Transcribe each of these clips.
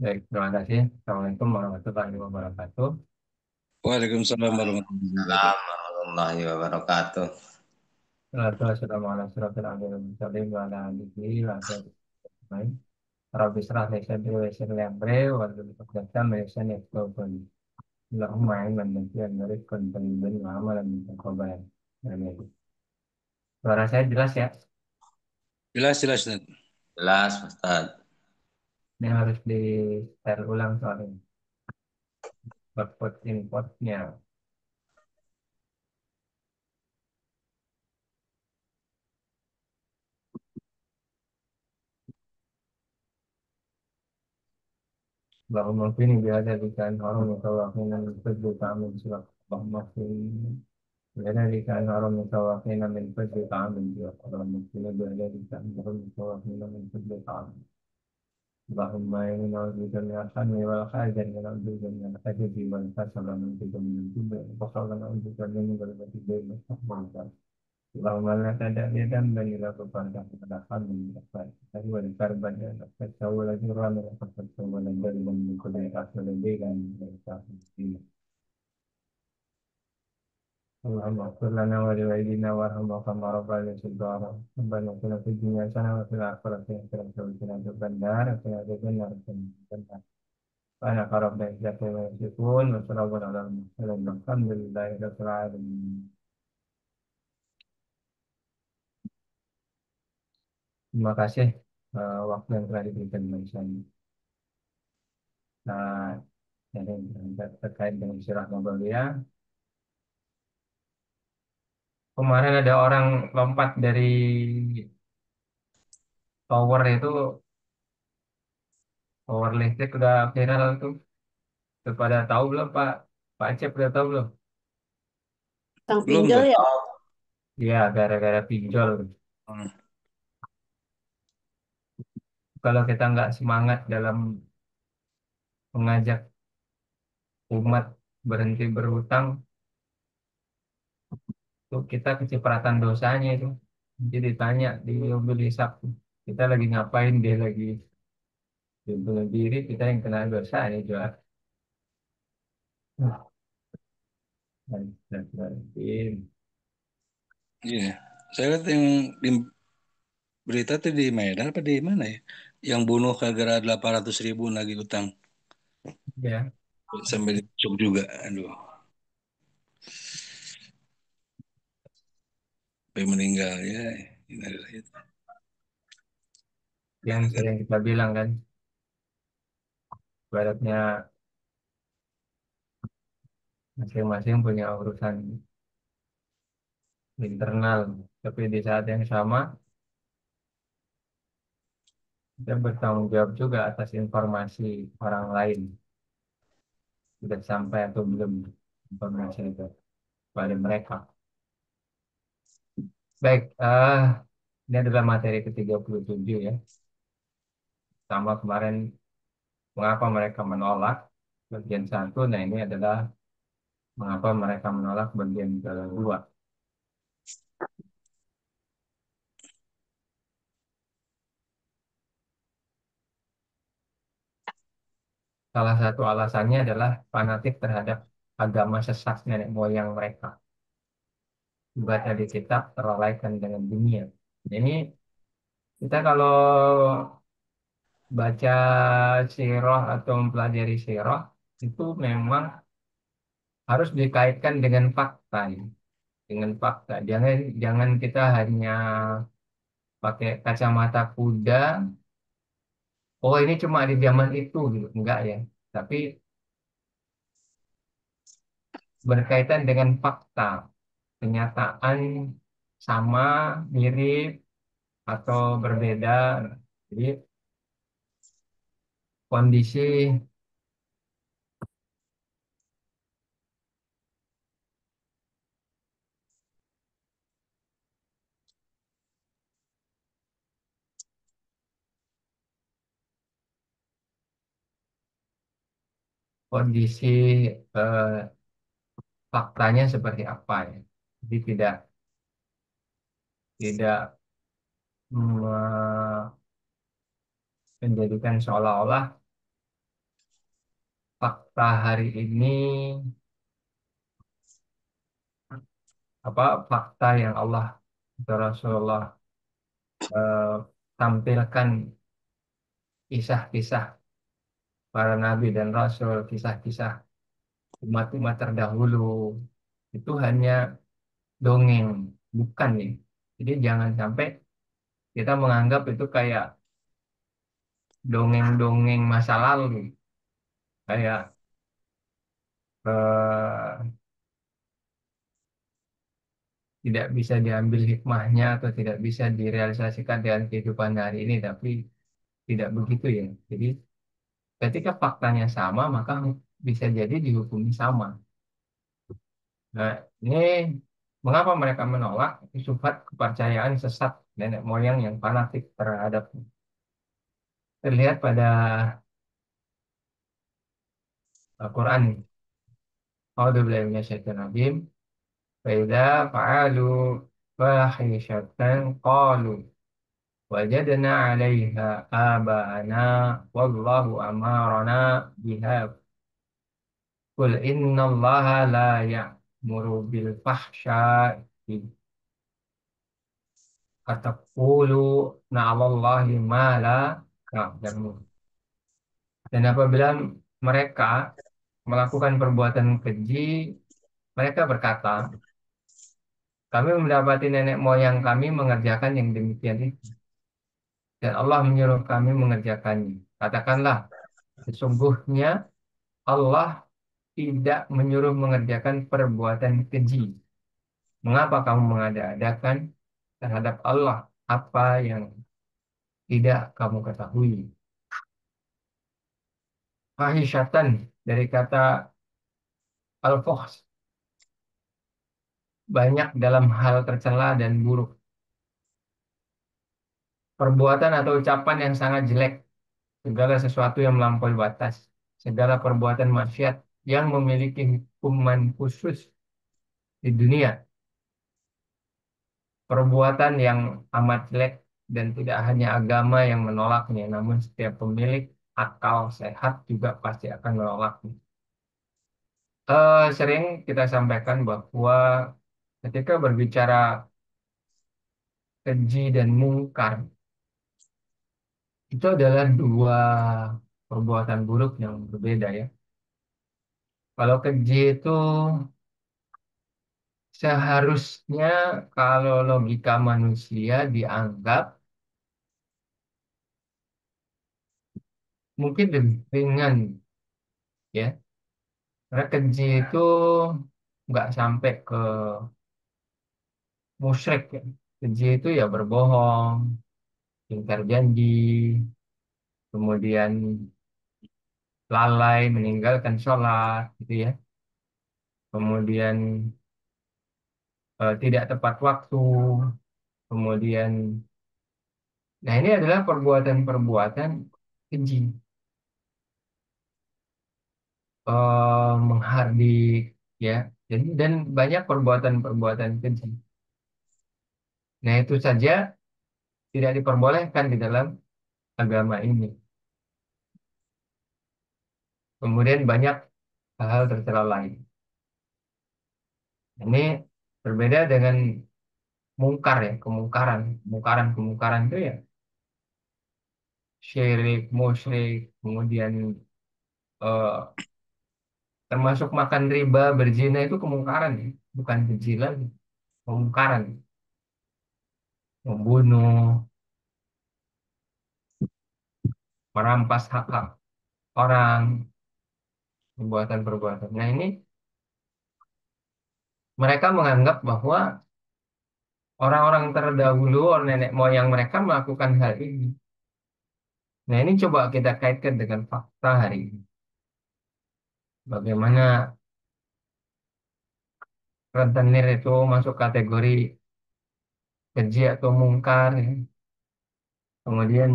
Baik, terima kasih. Assalamualaikum warahmatullahi wabarakatuh. Waalaikumsalam warahmatullahi wabarakatuh. Salam warahmatullahi wabarakatuh. Assalamualaikum warahmatullahi wabarakatuh. Rabbi israh li sadri wa yassir li amri wahlul 'uqdatam min lisani yafqahu qawli. Allahumma ilman nafi'an wa rizqan thayyiban wa amalan mutaqabbalan. Amin. Suara saya jelas ya? Jelas, jelas, Ustaz. Jelas, Ustaz. Ini harus di-share ulang soalnya. Output inputnya. Allahumma fini bihadza lisan haram wa tawafina min fadli ta'amin surat. Allahumma fini bihadza lisan haram wa tawafina min fadli ta'amin surat. Allahumma fini bihadza lisan haram wa tawafina min fadli ta'amin. اللهم إنا نعوذ بك من الهم والحزن ونعوذ بك من الحسد والكسل ونعوذ بك من الجبن والبخل ونعوذ بك من غلبة الدين والسخط. اللهم لا تدع لي ذنبا إلا غفرته ولا حما إلا غفرته ولا كربا إلا نفسته ولا ضرا إلا كفرته ولا دليلا من كل أحسن ليلا من الكافرين. اللهم اغفر لنا ولوالدينا وارحمنا كما ربنا صغارا. ربنا اتنا في الدنيا حسنة وفي الآخرة حسنة وقنا عذاب النار وقنا عذاب النار. أنا خرب بإذنك ويصفون وسلام على المرسلين والحمد لله رب العالمين. Terima kasih waktu yang telah diberikan kepada saya. Nah, jadi terkait dengan sirah Nabawiyah, kemarin ada orang lompat dari tower listrik udah viral tuh. Udah pada tahu belum Pak? Pak Acep udah tahu belum? Kang Belum pinjol tuh. ya? Iya, gara-gara pinjol. Hmm. Kalau kita nggak semangat dalam mengajak umat berhenti berhutang, tuh kita kecipratan dosanya itu. Jadi ditanya di mobil hisap, kita lagi ngapain, dia lagi bunuh diri, kita yang kena dosa ini juga. Astagfirullahaladzim. Iya. Saya lihat yang di berita tuh di Medan apa di mana ya? Yang bunuh gara-gara 800.000 lagi utang. Ya, Sampai ditusuk juga. Aduh. Sampai meninggal ya. Innalillahi. yang sering kita bilang kan, baratnya masing-masing punya urusan internal, tapi di saat yang sama kita bertanggung jawab juga atas informasi orang lain, sudah sampai atau belum informasi itu pada mereka. Baik, ini adalah materi ke-37 ya. Sama kemarin mengapa mereka menolak bagian satu, nah ini adalah mengapa mereka menolak bagian kedua. Salah satu alasannya adalah fanatik terhadap agama sesat nenek moyang mereka. Baca di kitab terlalaikan dengan dunia. Ini kita kalau baca sirah atau mempelajari sirah itu memang harus dikaitkan dengan fakta, ya. Dengan fakta. Jangan jangan kita hanya pakai kacamata kuda. Oh, ini cuma di zaman itu gitu. Enggak ya. Tapi berkaitan dengan fakta, kenyataan sama, mirip atau berbeda. Jadi kondisi kondisi eh, faktanya seperti apa ya. Jadi tidak tidak menjadikan seolah-olah fakta hari ini, apa fakta yang Allah atau Rasulullah eh, tampilkan, kisah-kisah para nabi dan rasul, kisah-kisah umat-umat terdahulu, itu hanya dongeng, bukan nih. Jadi jangan sampai kita menganggap itu kayak dongeng-dongeng masa lalu, kayak eh, tidak bisa diambil hikmahnya atau tidak bisa direalisasikan dengan kehidupan hari ini, tapi tidak begitu ya. Jadi ketika faktanya sama, maka bisa jadi dihukumi sama. Nah, ini mengapa mereka menolak sifat kepercayaan sesat nenek moyang yang fanatik terhadap, terlihat pada Al-Quran. A'udzubillahi minasyaitonir rajim. Faidza fa'alu fahishatan qalu wajadna 'alaiha aba'ana wallahu amarna biha. Qul innallaha la ya'muru bil fahsya'i ataqulu na'alallahi ma la ta'lamun. Dan apabila mereka melakukan perbuatan keji, mereka berkata, kami mendapati nenek moyang kami mengerjakan yang demikian itu. Dan Allah menyuruh kami mengerjakannya. Katakanlah, sesungguhnya Allah tidak menyuruh mengerjakan perbuatan keji. Mengapa kamu mengada-adakan terhadap Allah apa yang tidak kamu ketahui? Fahisyatan dari kata al-fuhs, banyak dalam hal tercela dan buruk. Perbuatan atau ucapan yang sangat jelek, segala sesuatu yang melampaui batas, segala perbuatan maksiat yang memiliki hukuman khusus di dunia, perbuatan yang amat jelek dan tidak hanya agama yang menolaknya, namun setiap pemilik akal sehat juga pasti akan menolaknya. Sering kita sampaikan bahwa ketika berbicara keji dan mungkar, itu adalah dua perbuatan buruk yang berbeda ya. Kalau keji itu seharusnya, kalau logika manusia, dianggap mungkin lebih ringan ya. Karena keji itu nggak sampai ke musyrik ya. Keji itu ya berbohong, ingkar janji, kemudian lalai meninggalkan sholat gitu ya. Kemudian tidak tepat waktu, kemudian, nah ini adalah perbuatan-perbuatan keji. Menghardik ya. Jadi dan banyak perbuatan-perbuatan keji. Nah, itu saja tidak diperbolehkan di dalam agama ini. Kemudian banyak hal-hal tercela lain. Ini berbeda dengan mungkar ya, kemungkaran. Kemungkaran itu ya syirik, musyrik, kemudian eh, termasuk makan riba, berzina itu kemungkaran ya, bukan keji lagi. Kemungkaran, membunuh, merampas hak-hak orang, perbuatan-perbuatan. Nah, ini mereka menganggap bahwa orang-orang terdahulu, orang nenek moyang mereka melakukan hal ini. Nah, ini coba kita kaitkan dengan fakta hari ini. Bagaimana rentenir itu masuk kategori keji atau mungkar, ya. Kemudian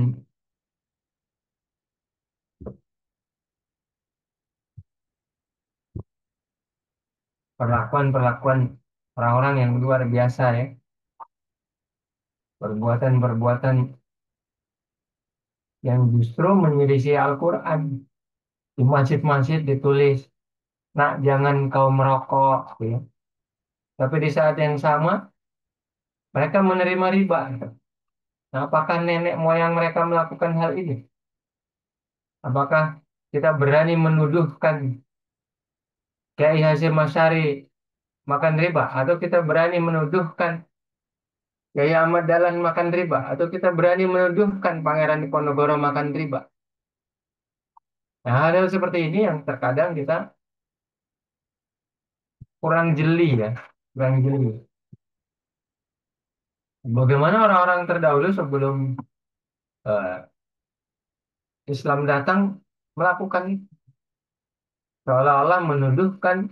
perlakuan-perlakuan orang-orang yang luar biasa ya. Perbuatan-perbuatan yang justru menyelisih Al-Quran. Di masjid-masjid ditulis, nak jangan kau merokok, gitu ya. Tapi di saat yang sama mereka menerima riba. Nah, apakah nenek moyang mereka melakukan hal ini? Apakah kita berani menuduhkan Kiai Hasyim Asy'ari makan riba, atau kita berani menuduhkan Kiai Ahmad Dahlan makan riba, atau kita berani menuduhkan Pangeran Diponegoro makan riba? Nah, hal-hal seperti ini yang terkadang kita kurang jeli ya, kurang jeli. Bagaimana orang-orang terdahulu sebelum eh, Islam datang melakukan itu, seolah-olah menuduhkan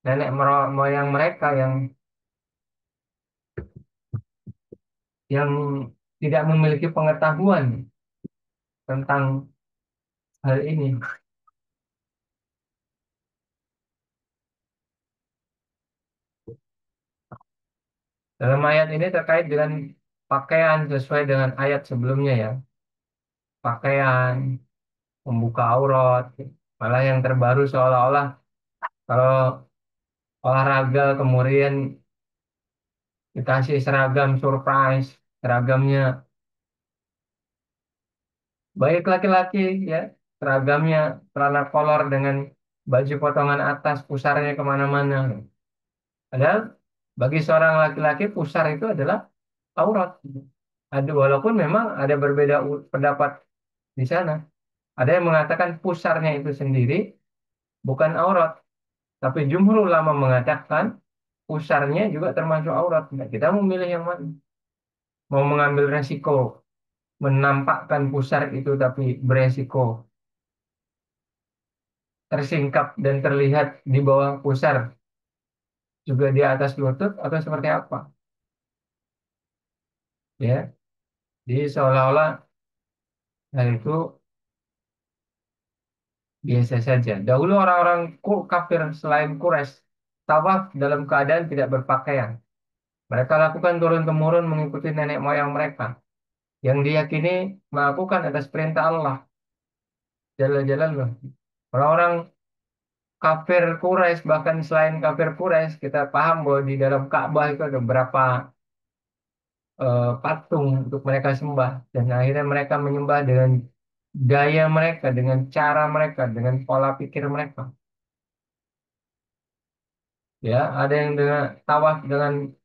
nenek moyang mereka yang tidak memiliki pengetahuan tentang hal ini. Dalam ayat ini terkait dengan pakaian sesuai dengan ayat sebelumnya ya. Pakaian, membuka aurat. Malah yang terbaru seolah-olah kalau olahraga kemudian dikasih seragam surprise, seragamnya baik laki-laki ya, seragamnya celana kolor dengan baju potongan atas, pusarnya kemana-mana. Padahal bagi seorang laki-laki pusar itu adalah aurat. Ada walaupun memang ada berbeda pendapat di sana. Ada yang mengatakan pusarnya itu sendiri bukan aurat, tapi jumhur ulama mengatakan pusarnya juga termasuk aurat. Nah, kita mau milih yang mana? Mau mengambil resiko menampakkan pusar itu tapi beresiko tersingkap dan terlihat di bawah pusar juga di atas lutut atau seperti apa? Ya, jadi seolah-olah hal itu biasa saja. Dahulu orang-orang kafir selain Quraisy tawaf dalam keadaan tidak berpakaian. Mereka lakukan turun-temurun mengikuti nenek moyang mereka yang diyakini melakukan atas perintah Allah. Jalla-Jalaluhu. Orang-orang kafir Quraisy bahkan selain kafir Quraisy kita paham bahwa di dalam Ka'bah itu ada berapa patung untuk mereka sembah dan akhirnya mereka menyembah dengan gaya mereka, dengan cara mereka, dengan pola pikir mereka. Ya, ada yang dengan tawaf dengan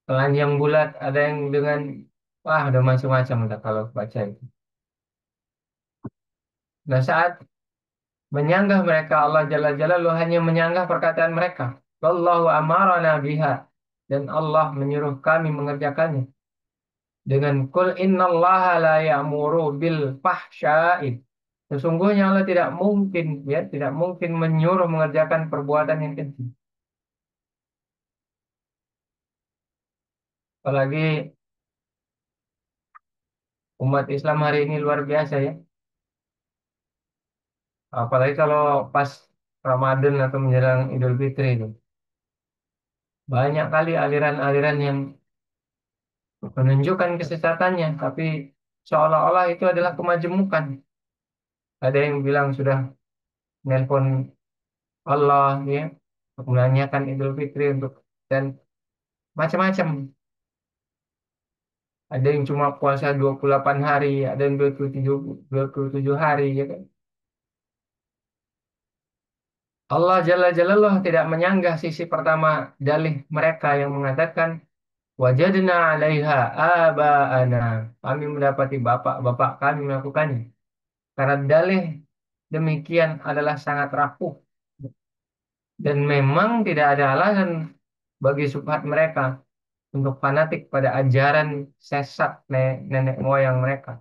telanjang bulat, ada yang dengan wah, udah macam-macam udah kalau baca itu. Nah, saat menyanggah mereka Allah Jalla Jalaluhu hanya menyanggah perkataan mereka. Wallahu amarana biha, dan Allah menyuruh kami mengerjakannya dengan kul innallaha la ya'muru bil fahsya'i. Sesungguhnya Allah tidak mungkin ya, tidak mungkin menyuruh mengerjakan perbuatan yang keji. Apalagi umat Islam hari ini luar biasa ya. Apalagi kalau pas Ramadan atau menjelang Idul Fitri itu. Banyak kali aliran-aliran yang menunjukkan kesesatannya, tapi seolah-olah itu adalah kemajemukan. Ada yang bilang sudah nelpon Allah ya, untuk menanyakan Idul Fitri untuk dan macam-macam. Ada yang cuma puasa 28 hari, ada yang 27 hari ya kan. Allah Jalla Jalaluhu tidak menyanggah sisi pertama dalih mereka yang mengatakan wajadna 'alaiha aba'ana. Kami mendapati bapak-bapak kami melakukannya. Karena dalih demikian adalah sangat rapuh dan memang tidak ada alasan bagi subhat mereka untuk fanatik pada ajaran sesat nenek moyang mereka.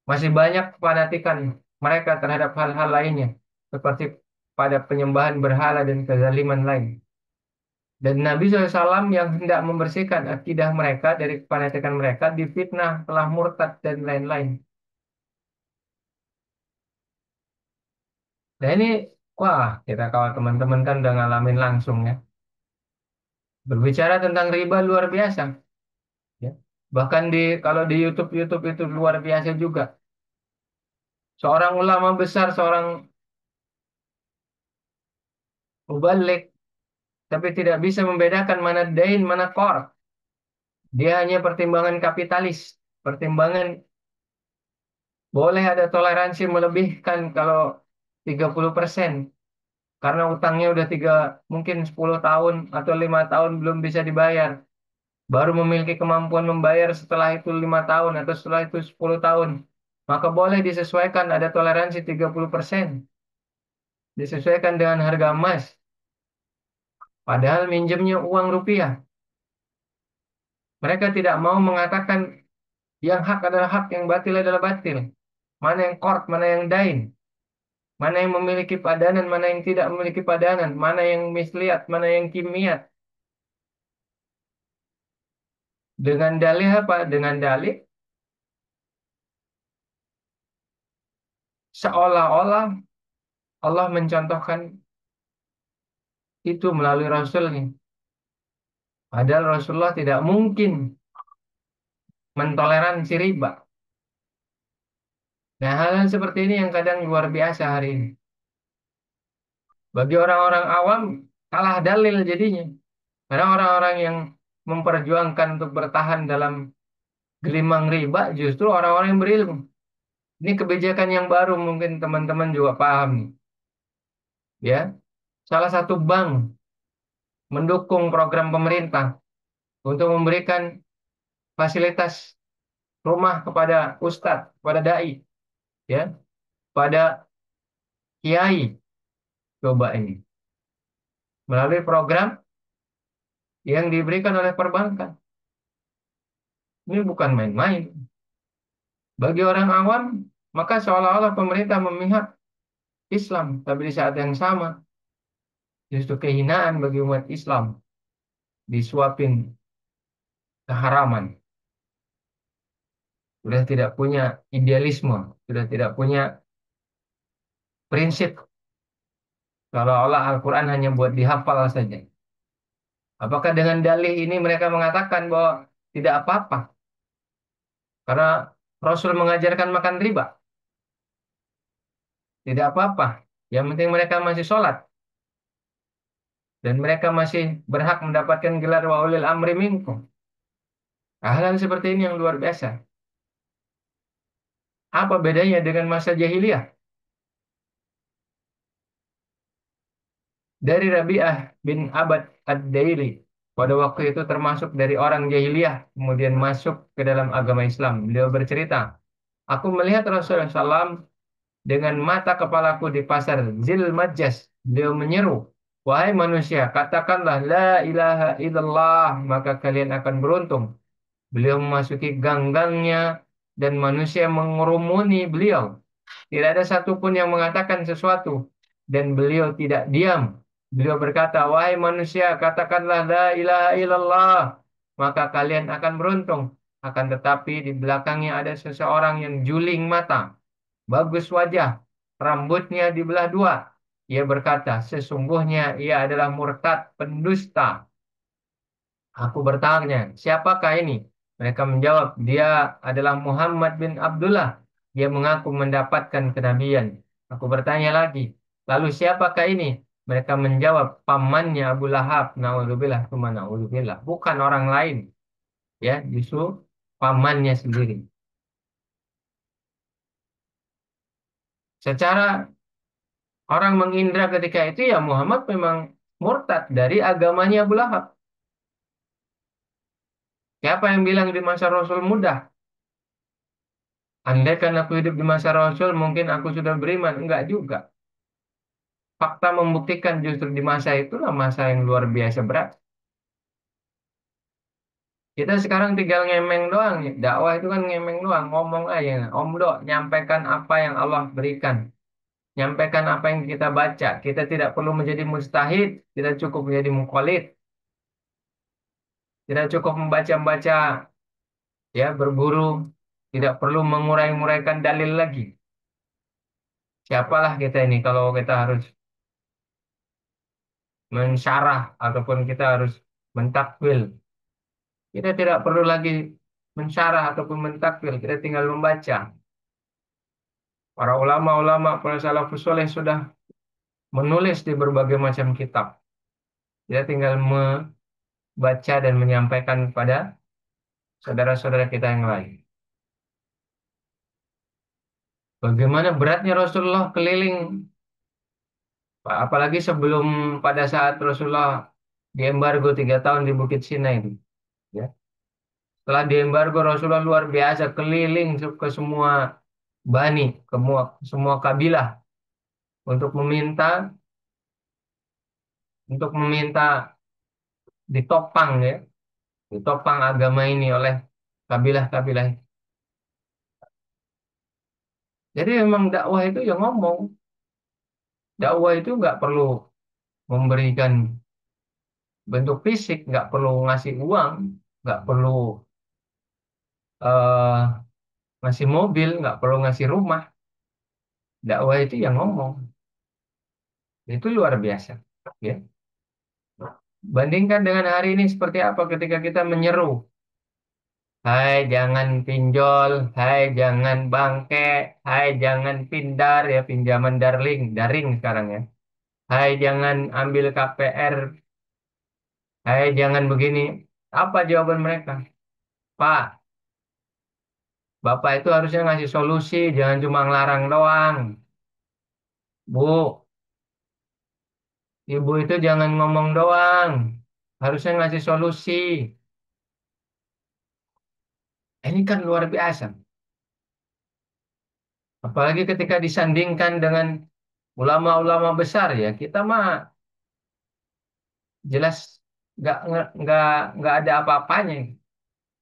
Masih banyak fanatikan mereka terhadap hal-hal lainnya, seperti pada penyembahan berhala dan kezaliman lain. Dan Nabi SAW yang hendak membersihkan akidah mereka dari kefanatikan mereka, difitnah, telah murtad, dan lain-lain. Nah ini, wah, kita kalau teman-teman kan udah ngalamin langsung ya. Berbicara tentang riba luar biasa. Ya. Bahkan kalau di YouTube itu luar biasa juga. Seorang ulama besar, seorang mubalik, tapi tidak bisa membedakan mana dain, mana qard. Dia hanya pertimbangan kapitalis, pertimbangan boleh ada toleransi melebihkan kalau 30% karena utangnya udah mungkin 10 tahun atau 5 tahun belum bisa dibayar. Baru memiliki kemampuan membayar setelah itu 5 tahun atau setelah itu 10 tahun. Maka boleh disesuaikan ada toleransi 30%. Disesuaikan dengan harga emas. Padahal minjemnya uang rupiah. Mereka tidak mau mengatakan yang hak adalah hak, yang batil adalah batil. Mana yang qard, mana yang dain. Mana yang memiliki padanan, mana yang tidak memiliki padanan. Mana yang misliat, mana yang kimiat. Dengan dalih apa? Dengan dalih seolah-olah Allah mencontohkan itu melalui Rasulnya. Padahal Rasulullah tidak mungkin mentoleransi riba. Nah, hal-hal seperti ini yang kadang luar biasa hari ini. Bagi orang-orang awam, kalah dalil jadinya. Karena orang-orang yang memperjuangkan untuk bertahan dalam gelimang riba justru orang-orang yang berilmu. Ini kebijakan yang baru mungkin teman-teman juga paham nih. Ya, salah satu bank mendukung program pemerintah untuk memberikan fasilitas rumah kepada ustadz, kepada dai, ya, pada kiai. Coba ini melalui program yang diberikan oleh perbankan. Ini bukan main-main. Bagi orang awam, maka seolah-olah pemerintah memihak Islam, tapi di saat yang sama justru kehinaan bagi umat Islam disuapin keharaman. Sudah tidak punya idealisme, sudah tidak punya prinsip. Seolah-olah Al-Quran hanya buat dihafal saja. Apakah dengan dalih ini mereka mengatakan bahwa tidak apa-apa? Karena Rasul mengajarkan makan riba. Tidak apa-apa. Yang penting mereka masih sholat. Dan mereka masih berhak mendapatkan gelar wa ulil amri minkum. Hal-hal seperti ini yang luar biasa. Apa bedanya dengan masa jahiliyah? Dari Rabi'ah bin Abad Ad-Daili. Pada waktu itu termasuk dari orang jahiliyah. Kemudian masuk ke dalam agama Islam. Beliau bercerita, aku melihat Rasulullah SAW dengan mata kepalaku di pasar Zil Majjas. Beliau menyeru, wahai manusia, katakanlah la ilaha illallah, maka kalian akan beruntung. Beliau memasuki gang-gangnya dan manusia mengerumuni beliau. Tidak ada satupun yang mengatakan sesuatu dan beliau tidak diam. Beliau berkata, wahai manusia, katakanlah la ilaha illallah, maka kalian akan beruntung. Akan tetapi di belakangnya ada seseorang yang juling mata, bagus wajah, rambutnya dibelah dua. Ia berkata, sesungguhnya ia adalah murtad, pendusta. Aku bertanya, siapakah ini? Mereka menjawab, dia adalah Muhammad bin Abdullah. Dia mengaku mendapatkan kenabian. Aku bertanya lagi, lalu siapakah ini? Mereka menjawab, pamannya Abu Lahab. Na'udzubillah, cuma na'udzubillah. Bukan orang lain. Ya, justru pamannya sendiri. Secara orang mengindra ketika itu, ya Muhammad memang murtad dari agamanya Abu Lahab. Siapa yang bilang di masa Rasul mudah? Andai kan aku hidup di masa Rasul, mungkin aku sudah beriman. Enggak juga. Fakta membuktikan justru di masa itulah masa yang luar biasa berat. Kita sekarang tinggal ngemeng doang. Dakwah itu kan ngemeng doang. Ngomong aja. Omdo, nyampaikan apa yang Allah berikan. Nyampaikan apa yang kita baca. Kita tidak perlu menjadi mustahid. Tidak cukup menjadi mukallid. Tidak cukup membaca-baca, ya, berburu. Tidak perlu mengurai-nguraikan dalil lagi. Siapalah kita ini kalau kita harus mensyarah ataupun kita harus mentakwil. Kita tidak perlu lagi mensyarah ataupun mentakwil, kita tinggal membaca. Para ulama-ulama, para salafus soleh sudah menulis di berbagai macam kitab. Kita tinggal membaca dan menyampaikan kepada saudara-saudara kita yang lain. Bagaimana beratnya Rasulullah keliling, apalagi sebelum pada saat Rasulullah diembargo 3 tahun di Bukit Sinai itu. Ya. Setelah diembargo Rasulullah luar biasa keliling ke semua bani, semua kabilah untuk meminta ditopang ya, ditopang agama ini oleh kabilah-kabilah. Jadi memang dakwah itu yang ngomong, dakwah itu nggak perlu memberikan bentuk fisik, nggak perlu ngasih uang, nggak perlu eh, ngasih mobil, nggak perlu ngasih rumah. Dakwah itu yang ngomong, itu luar biasa. Ya. Bandingkan dengan hari ini seperti apa ketika kita menyeru, hai jangan pinjol, hai jangan bangke, hai jangan pindar ya pinjaman daring sekarang ya. Hai jangan ambil KPR, hai jangan begini. Apa jawaban mereka? Pak, Bapak itu harusnya ngasih solusi, jangan cuma ngelarang doang. Bu, Ibu itu jangan ngomong doang, harusnya ngasih solusi. Ini kan luar biasa. Apalagi ketika disandingkan dengan ulama-ulama besar ya, kita mah jelas nggak nggak ada apa-apanya.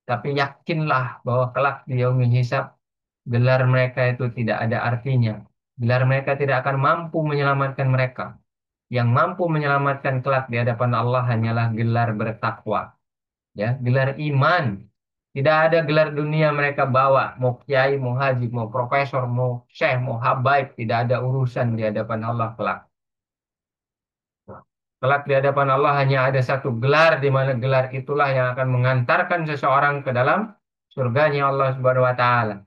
Tapi yakinlah bahwa kelak di yaumil hisab gelar mereka itu tidak ada artinya. Gelar mereka tidak akan mampu menyelamatkan mereka. Yang mampu menyelamatkan kelak di hadapan Allah hanyalah gelar bertakwa, ya, gelar iman. Tidak ada gelar dunia mereka bawa, mau kiai, mau haji, mau profesor, mau syekh, mau habaib, tidak ada urusan di hadapan Allah kelak. Kelak di hadapan Allah hanya ada satu gelar, di mana gelar itulah yang akan mengantarkan seseorang ke dalam surganya Allah Subhanahu wa taala.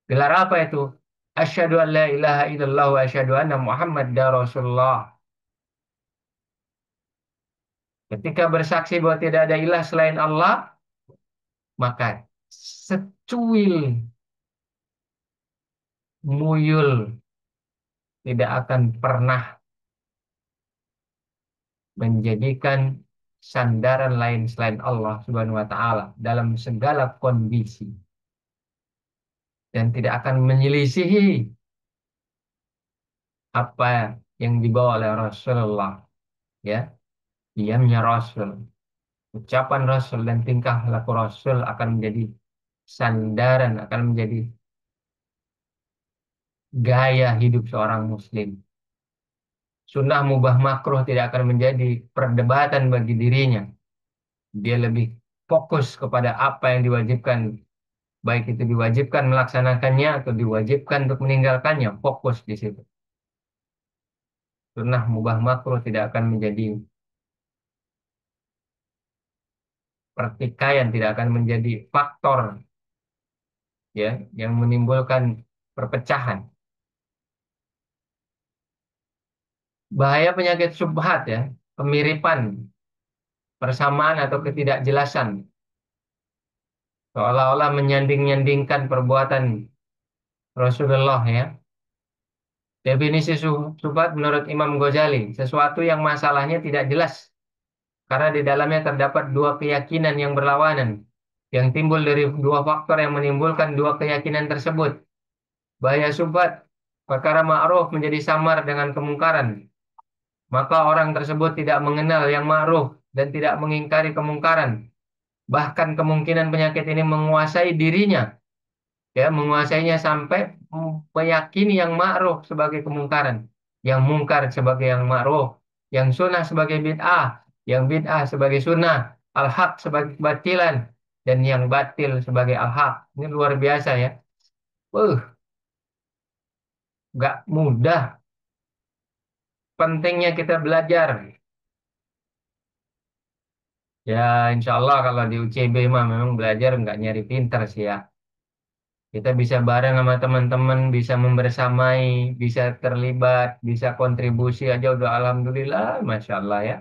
Gelar apa itu? Asyhadu an la ilaha illallah wa asyhadu anna Muhammadar Rasulullah. Ketika bersaksi bahwa tidak ada ilah selain Allah, maka secuil muyul tidak akan pernah menjadikan sandaran lain selain Allah Subhanahu wa taala dalam segala kondisi dan tidak akan menyelisihi apa yang dibawa oleh Rasulullah, ya. Diamnya Rasul, ucapan Rasul dan tingkah laku Rasul akan menjadi sandaran, akan menjadi gaya hidup seorang muslim. Sunnah mubah makruh tidak akan menjadi perdebatan bagi dirinya. Dia lebih fokus kepada apa yang diwajibkan, baik itu diwajibkan melaksanakannya atau diwajibkan untuk meninggalkannya, fokus di situ. Sunnah mubah makruh tidak akan menjadi pertikaian, tidak akan menjadi faktor ya yang menimbulkan perpecahan. Bahaya penyakit syubhat ya, kemiripan, persamaan atau ketidakjelasan, seolah-olah menyanding-nyandingkan perbuatan Rasulullah ya. Definisi syubhat menurut Imam Ghazali, sesuatu yang masalahnya tidak jelas karena di dalamnya terdapat dua keyakinan yang berlawanan yang timbul dari dua faktor yang menimbulkan dua keyakinan tersebut. Bahaya syubhat, perkara ma'ruf menjadi samar dengan kemungkaran. Maka orang tersebut tidak mengenal yang ma'ruf dan tidak mengingkari kemungkaran. Bahkan kemungkinan penyakit ini menguasai dirinya, ya, menguasainya sampai meyakini yang ma'ruf sebagai kemungkaran, yang mungkar sebagai yang ma'ruf, yang sunnah sebagai bid'ah, yang bid'ah sebagai sunnah, al-haq sebagai kebatilan, dan yang batil sebagai al-haq. Ini luar biasa ya. Uh, Nggak mudah. Pentingnya kita belajar. Ya, insya Allah kalau di UCB mah memang belajar nggak nyari pinter sih ya. Kita bisa bareng sama teman-teman, bisa membersamai, bisa terlibat, bisa kontribusi aja udah alhamdulillah, masya Allah ya.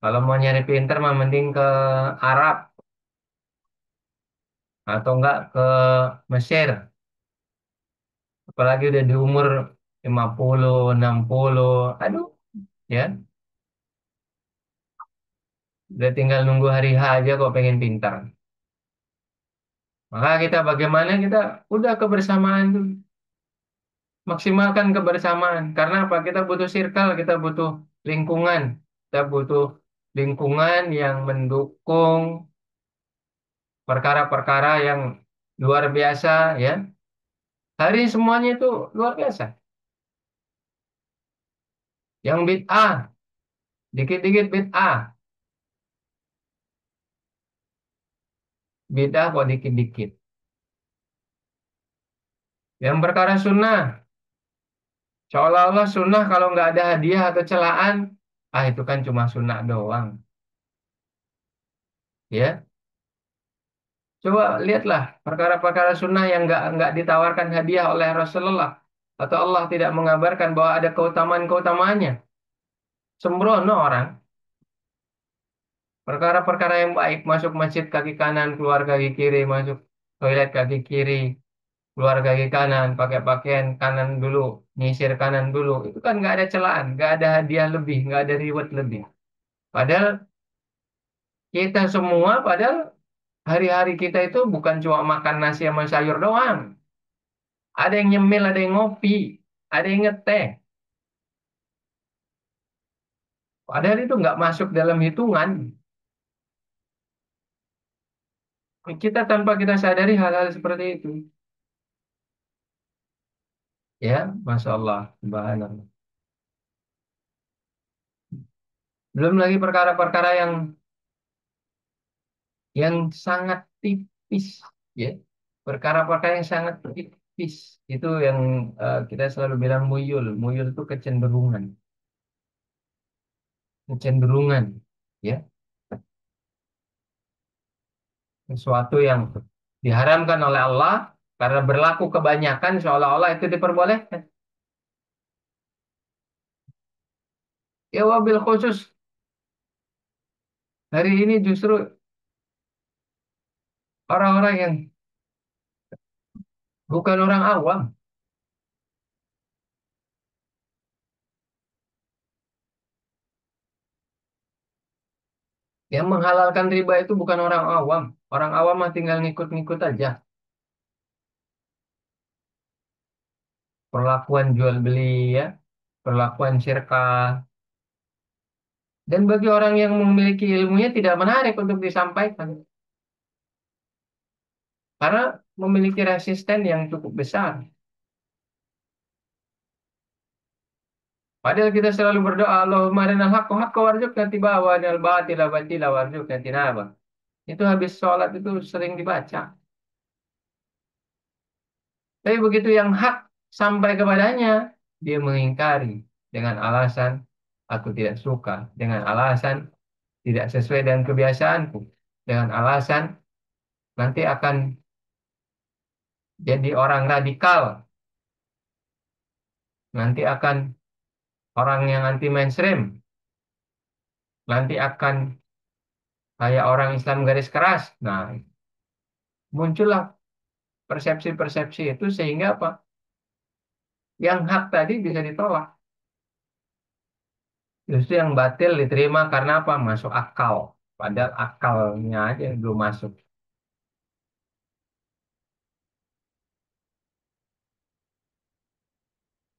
Kalau mau nyari pinter mah mending ke Arab atau enggak ke Mesir. Apalagi udah di umur 50, 60, aduh ya, udah tinggal nunggu hari H aja kok pengen pintar. Maka kita bagaimana kita udah kebersamaan tuh, maksimalkan kebersamaan. Karena apa? Kita butuh circle, kita butuh lingkungan, kita butuh lingkungan yang mendukung perkara-perkara yang luar biasa ya. Hari ini semuanya itu luar biasa. Yang bid'ah, dikit-dikit bid'ah, bid'ah kok dikit-dikit. Yang perkara sunnah, seolah-olah sunnah kalau nggak ada hadiah atau celaan, ah itu kan cuma sunnah doang. Ya, coba lihatlah perkara-perkara sunnah yang nggak ditawarkan hadiah oleh Rasulullah atau Allah tidak mengabarkan bahwa ada keutamaan-keutamaannya. Sembrono orang. Perkara-perkara yang baik, masuk masjid kaki kanan, keluar kaki kiri, masuk toilet kaki kiri, keluar kaki kanan, pakai pakaian kanan dulu, nyisir kanan dulu. Itu kan nggak ada celaan, nggak ada hadiah lebih, nggak ada reward lebih. Padahal kita semua, padahal hari-hari kita itu bukan cuma makan nasi sama sayur doang. Ada yang nyemil, ada yang ngopi, ada yang ngeteh. Padahal itu nggak masuk dalam hitungan. Kita tanpa kita sadari hal-hal seperti itu. Ya, Masya Allah, Subhanallah. Belum lagi perkara-perkara yang sangat tipis, ya. Perkara-perkara yang sangat tipis. Itu yang kita selalu bilang muyul. Muyul itu kecenderungan. Kecenderungan, ya. Sesuatu yang diharamkan oleh Allah karena berlaku kebanyakan seolah-olah itu diperbolehkan. Ya wabil khusus hari ini justru orang-orang yang bukan orang awam, yang menghalalkan riba itu bukan orang awam. Orang awam mah tinggal ngikut-ngikut aja. Perlakuan jual beli ya, perlakuan syirkah. Dan bagi orang yang memiliki ilmunya tidak menarik untuk disampaikan. Karena memiliki resisten yang cukup besar. Padahal kita selalu berdoa, Allahumma arinal haqqa haqqa warzuqna tibaa wa arinal batila batila warzuqna tinaba. Itu habis sholat itu sering dibaca. Tapi begitu yang hak sampai kepadanya, dia mengingkari dengan alasan aku tidak suka, dengan alasan tidak sesuai dengan kebiasaanku, dengan alasan nanti akan jadi orang radikal, nanti akan orang yang anti mainstream, nanti akan kayak orang Islam garis keras. Nah, muncullah persepsi-persepsi itu sehingga apa? Yang hak tadi bisa ditolak. Justru yang batil diterima karena apa? Masuk akal. Padahal akalnya aja yang belum masuk.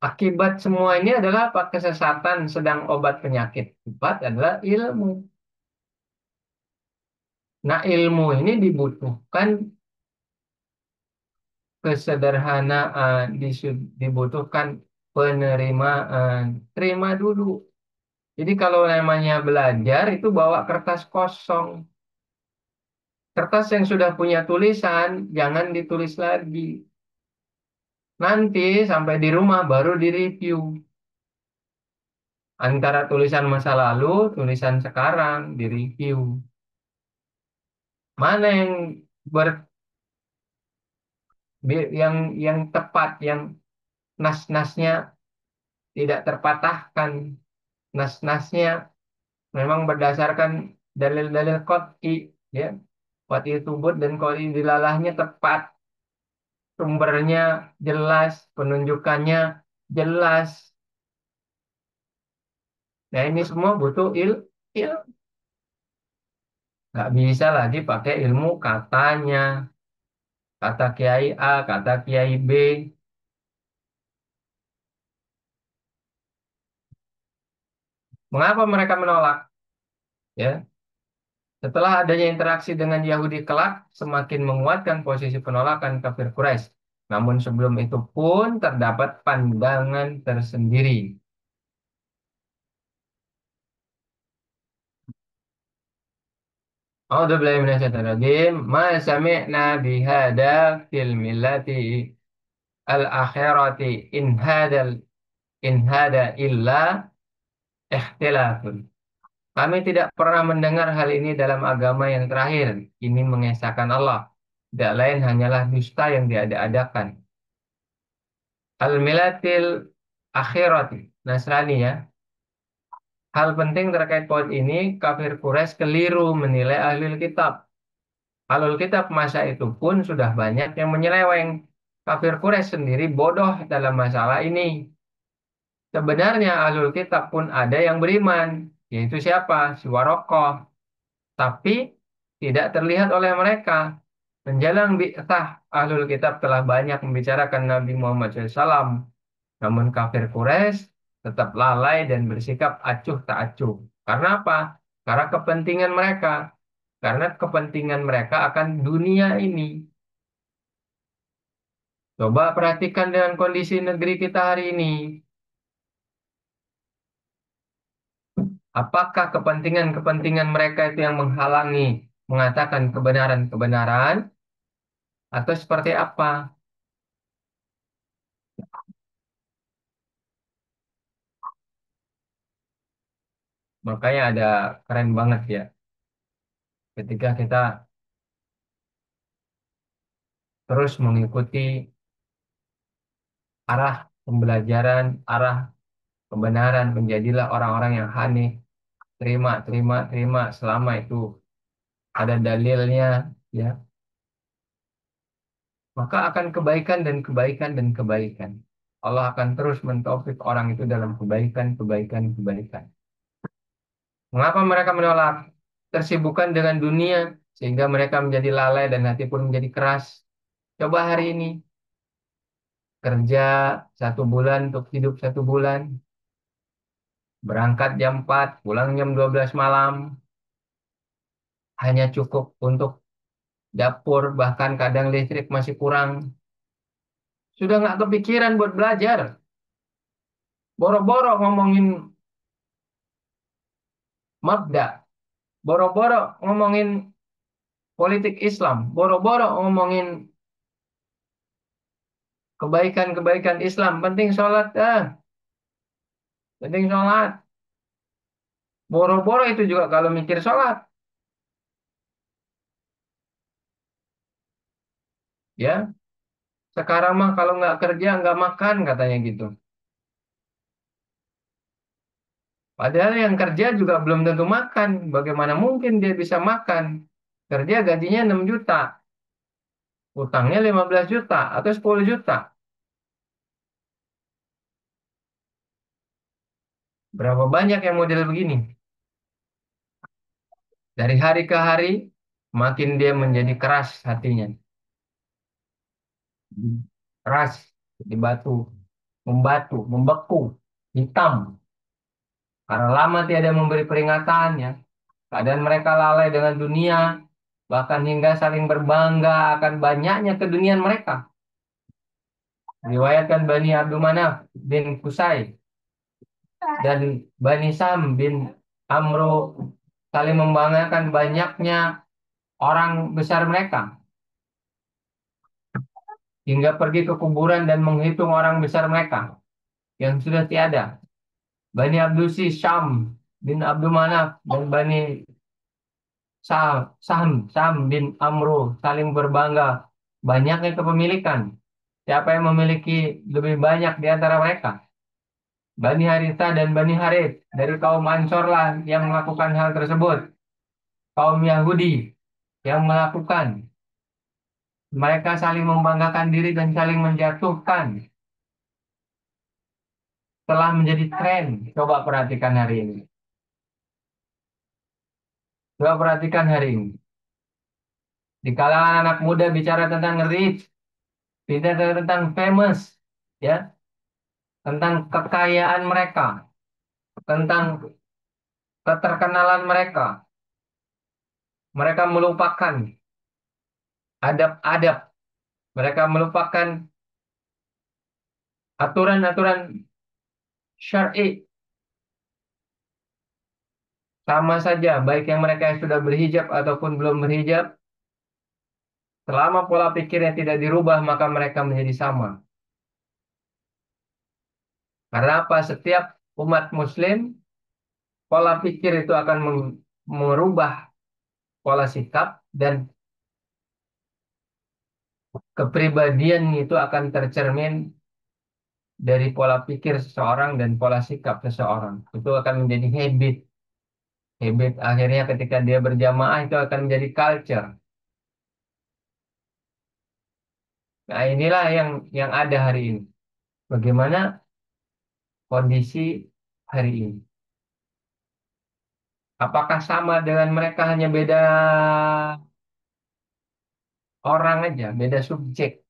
Akibat semua ini adalah apa? Kesesatan sedang obat penyakit. Obat adalah ilmu. Nah, ilmu ini dibutuhkan kesederhanaan, dibutuhkan penerimaan. Terima dulu. Jadi kalau namanya belajar itu bawa kertas kosong. Kertas yang sudah punya tulisan, jangan ditulis lagi. Nanti sampai di rumah baru direview. Antara tulisan masa lalu, tulisan sekarang, direview. Mana yang yang tepat, yang nas-nasnya tidak terpatahkan, nas-nasnya memang berdasarkan dalil-dalil qot'i, ya, qot'i tsubut dan qot'i dilalahnya tepat, sumbernya jelas, penunjukannya jelas. Nah, ini semua butuh il. Nggak bisa lagi pakai ilmu katanya, kata Kiai A, kata Kiai B. Mengapa mereka menolak? Ya, setelah adanya interaksi dengan Yahudi kelak, semakin menguatkan posisi penolakan kafir Quraisy. Namun sebelum itu pun terdapat pandangan tersendiri. A'udzubillahi minasyaitonirrajim. Ma sami'na bihada fil millati al-akhirati in hada illa ikhtilafun. Kami tidak pernah mendengar hal ini dalam agama yang terakhir. Ini mengesahkan Allah. Tidak lain hanyalah dusta yang diada-adakan. Al-milatil akhirati. Nasrani, ya. Hal penting terkait poin ini, kafir Quraisy keliru menilai ahlul kitab. Ahlul kitab masa itu pun sudah banyak yang menyeleweng. Kafir Quraisy sendiri bodoh dalam masalah ini. Sebenarnya ahlul kitab pun ada yang beriman, yaitu siapa? Si Warokoh. Tapi tidak terlihat oleh mereka. Menjelang bi'tsah, ahlul kitab telah banyak membicarakan Nabi Muhammad SAW. Namun kafir Quraisy tetap lalai dan bersikap acuh tak acuh. Karena apa? Karena kepentingan mereka. Karena kepentingan mereka akan dunia ini. Coba perhatikan dengan kondisi negeri kita hari ini. Apakah kepentingan-kepentingan mereka itu yang menghalangi mengatakan kebenaran-kebenaran atau seperti apa? Makanya ada keren banget, ya, ketika kita terus mengikuti arah pembelajaran, arah kebenaran, menjadilah orang-orang yang hanif, terima, terima, terima, selama itu ada dalilnya, ya, maka akan kebaikan dan kebaikan dan kebaikan. Allah akan terus mentaufik orang itu dalam kebaikan, kebaikan, kebaikan. Mengapa mereka menolak? Tersibukkan dengan dunia, sehingga mereka menjadi lalai dan hati pun menjadi keras. Coba hari ini, kerja 1 bulan untuk hidup 1 bulan, berangkat jam 4, pulang jam 12 malam, hanya cukup untuk dapur, bahkan kadang listrik masih kurang. Sudah nggak kepikiran buat belajar. Boro-boro ngomongin mabda, boro-boro ngomongin politik Islam, boro-boro ngomongin kebaikan-kebaikan Islam. Penting sholat, penting sholat. Boro-boro itu juga kalau mikir sholat, ya. Sekarang mah kalau nggak kerja nggak makan katanya gitu. Padahal yang kerja juga belum tentu makan. Bagaimana mungkin dia bisa makan? Kerja gajinya 6 juta, utangnya 15 juta atau 10 juta. Berapa banyak yang model begini? Dari hari ke hari, makin dia menjadi keras hatinya. Keras, di batu, membeku, hitam. Karena lama tiada memberi peringatannya, keadaan mereka lalai dengan dunia, bahkan hingga saling berbangga akan banyaknya keduniaan mereka. Riwayatkan Bani Abdul Manaf bin Qusay dan Bani Sam bin Amro saling membanggakan banyaknya orang besar mereka, hingga pergi ke kuburan dan menghitung orang besar mereka yang sudah tiada. Bani Abdusi Syam bin Abdul Manaf dan Bani Sam bin Amro saling berbangga banyaknya kepemilikan. Siapa yang memiliki lebih banyak di antara mereka? Bani Haritha dan Bani Harith dari kaum Ansor lah yang melakukan hal tersebut. Kaum Yahudi yang melakukan. Mereka saling membanggakan diri dan saling menjatuhkan. Telah menjadi tren. Coba perhatikan hari ini. Coba perhatikan hari ini. Di kalangan anak muda bicara tentang rich, bicara tentang famous, ya, tentang kekayaan mereka, tentang keterkenalan mereka. Mereka melupakan adab-adab. Mereka melupakan aturan-aturan syar'i. Sama saja, baik yang mereka yang sudah berhijab ataupun belum berhijab, selama pola pikirnya tidak dirubah, maka mereka menjadi sama. Karena apa? Setiap umat muslim, pola pikir itu akan merubah pola sikap dan kepribadian itu akan tercermin dari pola pikir seseorang dan pola sikap seseorang. Itu akan menjadi habit. Habit akhirnya ketika dia berjamaah itu akan menjadi culture. Nah, inilah yang ada hari ini. Bagaimana kondisi hari ini? Apakah sama dengan mereka hanya beda orang aja, beda subjek?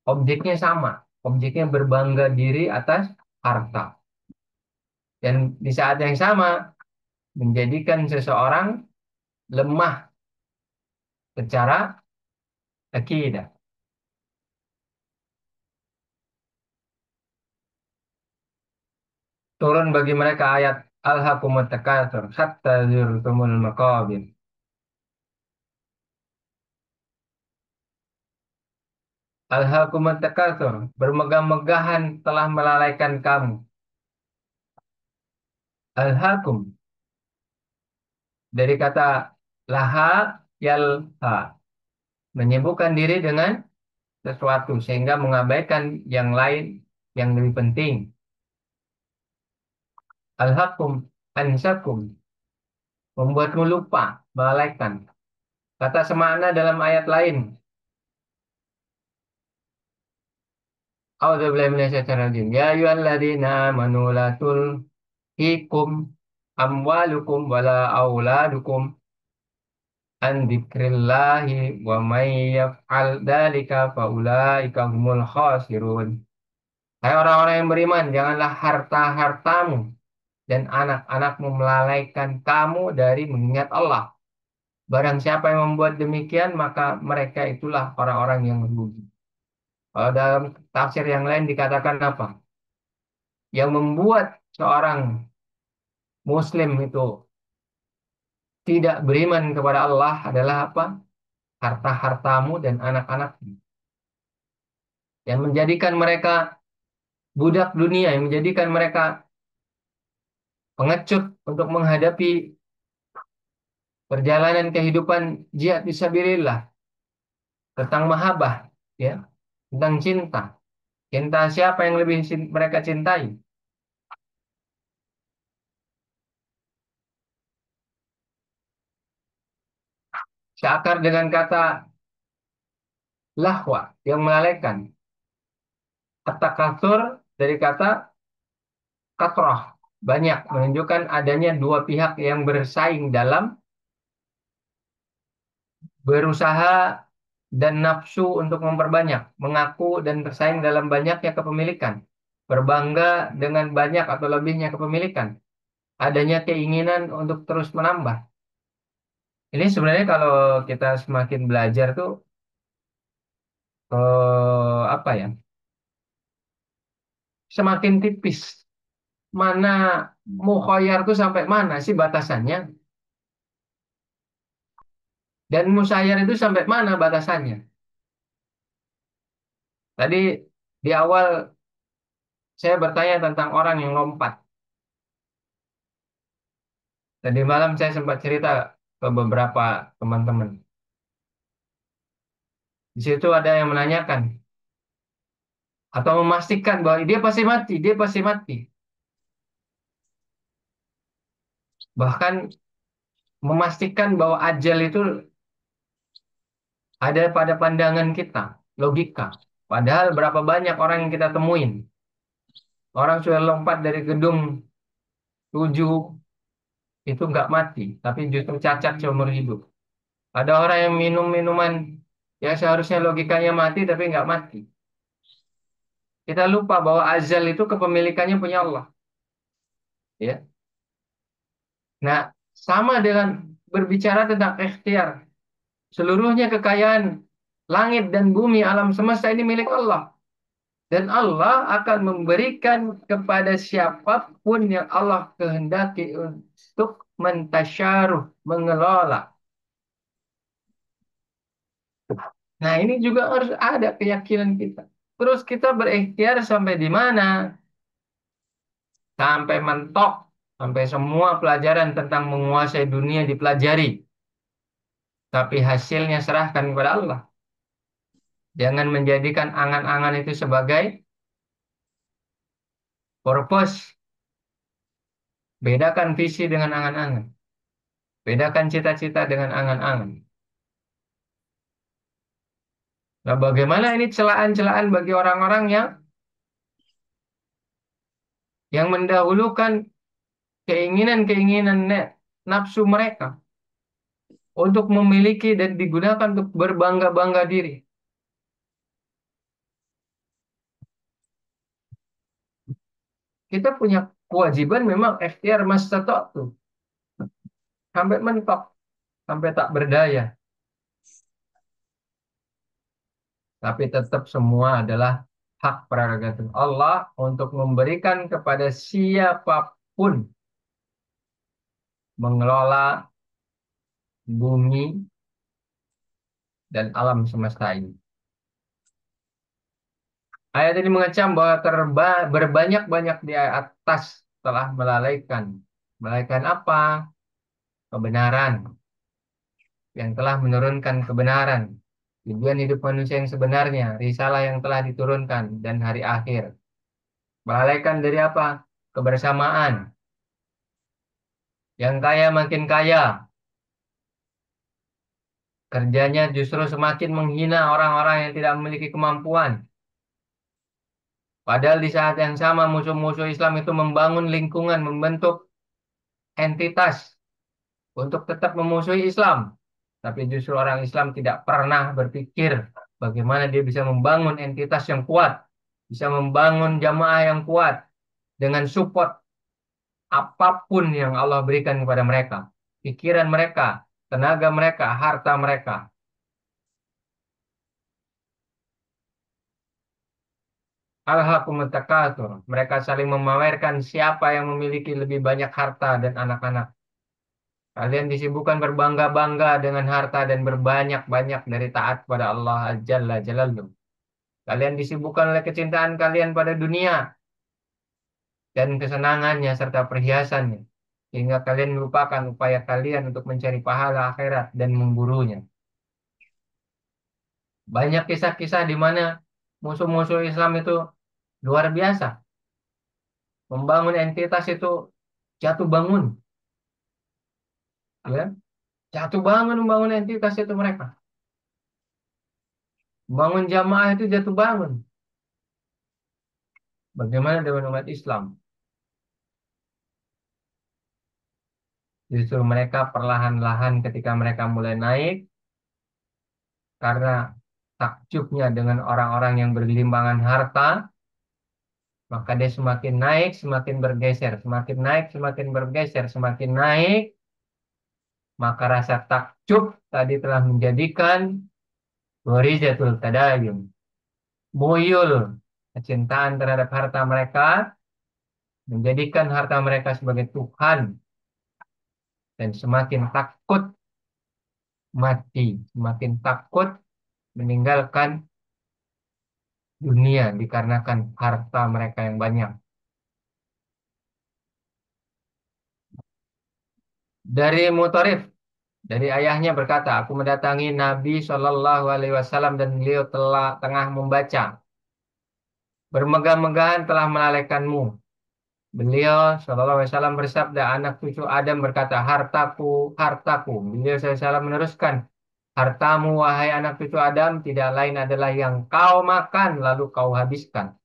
Objeknya sama. Objeknya berbangga diri atas harta. Dan di saat yang sama menjadikan seseorang lemah secara akidah. Turun bagi mereka ayat Alhaakumut Takatsur hatta zurtumul maqabir. Alhaakumut Takatsur, bermegah-megahan telah melalaikan kamu. Alhaakum dari kata laha yalha, menyibukkan diri dengan sesuatu sehingga mengabaikan yang lain yang lebih penting. Alhaakum ansakum, membuatmu lupa, melalaikan. Kata semakna dalam ayat lain. A'udzubillahi minasyaitonir rajim. Ya ayyuhalladzina amanu la tulhikum amwalukum wala auladukum an dzikrillahi wa may yaf'al dzalika faulaika humul khasirun. Hai orang-orang yang beriman, janganlah harta-hartamu dan anak-anakmu melalaikan kamu dari mengingat Allah. Barang siapa yang membuat demikian, maka mereka itulah orang-orang yang rugi. Kalau dalam tafsir yang lain dikatakan apa? Yang membuat seorang Muslim itu tidak beriman kepada Allah adalah apa? Harta-hartamu dan anak-anakmu. Yang menjadikan mereka budak dunia, yang menjadikan mereka pengecut untuk menghadapi perjalanan kehidupan jihad fisabilillah, tentang mahabbah, ya, tentang cinta. Cinta siapa yang lebih mereka cintai? Seakar dengan kata lahwa yang melalaikan. Kata kasur dari kata katroh, banyak, menunjukkan adanya dua pihak yang bersaing dalam berusaha dan nafsu untuk memperbanyak, mengaku dan bersaing dalam banyaknya kepemilikan, berbangga dengan banyak atau lebihnya kepemilikan, adanya keinginan untuk terus menambah. Ini sebenarnya kalau kita semakin belajar tuh apa ya? Semakin tipis. Mana mukhoyar tuh sampai mana sih batasannya? Dan musayyar itu sampai mana batasannya? Tadi di awal saya bertanya tentang orang yang lompat. Tadi malam saya sempat cerita ke beberapa teman-teman. Di situ ada yang menanyakan atau memastikan bahwa dia pasti mati, dia pasti mati. Bahkan memastikan bahwa ajal itu ada pada pandangan kita, logika. Padahal berapa banyak orang yang kita temuin. Orang sudah lompat dari gedung 7 itu nggak mati, tapi justru cacat seumur hidup. Ada orang yang minum minuman yang seharusnya logikanya mati, tapi nggak mati. Kita lupa bahwa azal itu kepemilikannya punya Allah. Ya. Nah, sama dengan berbicara tentang ikhtiar. Seluruhnya kekayaan langit dan bumi alam semesta ini milik Allah. Dan Allah akan memberikan kepada siapapun yang Allah kehendaki untuk mentasyaruh, mengelola. Nah, ini juga harus ada keyakinan kita. Terus kita berikhtiar sampai di mana? Sampai mentok. Sampai semua pelajaran tentang menguasai dunia dipelajari. Tapi hasilnya serahkan kepada Allah. Jangan menjadikan angan-angan itu sebagai purpose. Bedakan visi dengan angan-angan. Bedakan cita-cita dengan angan-angan. Nah, bagaimana ini celaan-celaan bagi orang-orang yang mendahulukan keinginan-keinginan nafsu mereka untuk memiliki dan digunakan untuk berbangga-bangga diri. Kita punya kewajiban memang ikhtiar mastata'tu sampai mentok, sampai tak berdaya. Tapi tetap semua adalah hak prerogatif Allah untuk memberikan kepada siapapun mengelola bumi dan alam semesta ini. Ayat ini mengecam bahwa berbanyak-banyak di atas telah melalaikan. Melalaikan apa? Kebenaran. Yang telah menurunkan kebenaran. Tujuan hidup manusia yang sebenarnya. Risalah yang telah diturunkan. Dan hari akhir. Melalaikan dari apa? Kebersamaan. Yang kaya makin kaya. Kerjanya justru semakin menghina orang-orang yang tidak memiliki kemampuan. Padahal di saat yang sama musuh-musuh Islam itu membangun lingkungan, membentuk entitas untuk tetap memusuhi Islam. Tapi justru orang Islam tidak pernah berpikir bagaimana dia bisa membangun entitas yang kuat, bisa membangun jamaah yang kuat dengan support apapun yang Allah berikan kepada mereka. Pikiran mereka, tenaga mereka, harta mereka. Alhaakumut takatsur. Mereka saling memamerkan siapa yang memiliki lebih banyak harta dan anak-anak. Kalian disibukkan berbangga-bangga dengan harta dan berbanyak-banyak dari taat pada Allah Jalla Jalaluhu. Kalian disibukkan oleh kecintaan kalian pada dunia dan kesenangannya serta perhiasannya. Sehingga kalian melupakan upaya kalian untuk mencari pahala akhirat dan memburunya. Banyak kisah-kisah di mana musuh-musuh Islam itu luar biasa. Membangun entitas itu jatuh bangun. Ya, jatuh bangun membangun entitas itu mereka. Membangun jamaah itu jatuh bangun. Bagaimana dengan umat Islam? Justru mereka perlahan-lahan ketika mereka mulai naik, karena takjubnya dengan orang-orang yang bergelimpangan harta, maka dia semakin naik, semakin bergeser, semakin naik, semakin bergeser, semakin naik, maka rasa takjub tadi telah menjadikan warizatul tadayun, muyul, kecintaan terhadap harta mereka, menjadikan harta mereka sebagai Tuhan, dan semakin takut mati, semakin takut meninggalkan dunia dikarenakan harta mereka yang banyak. Dari Mutarif Dari ayahnya berkata, aku mendatangi Nabi Shallallahu Alaihi Wasallam dan beliau telah tengah membaca, bermegah-megahan telah melalaikanmu. Beliau Shallallahu Alaihi Wasallam bersabda, anak cucu Adam berkata, hartaku, hartaku. Beliau SAW meneruskan, hartamu wahai anak cucu Adam tidak lain adalah yang kau makan lalu kau habiskan,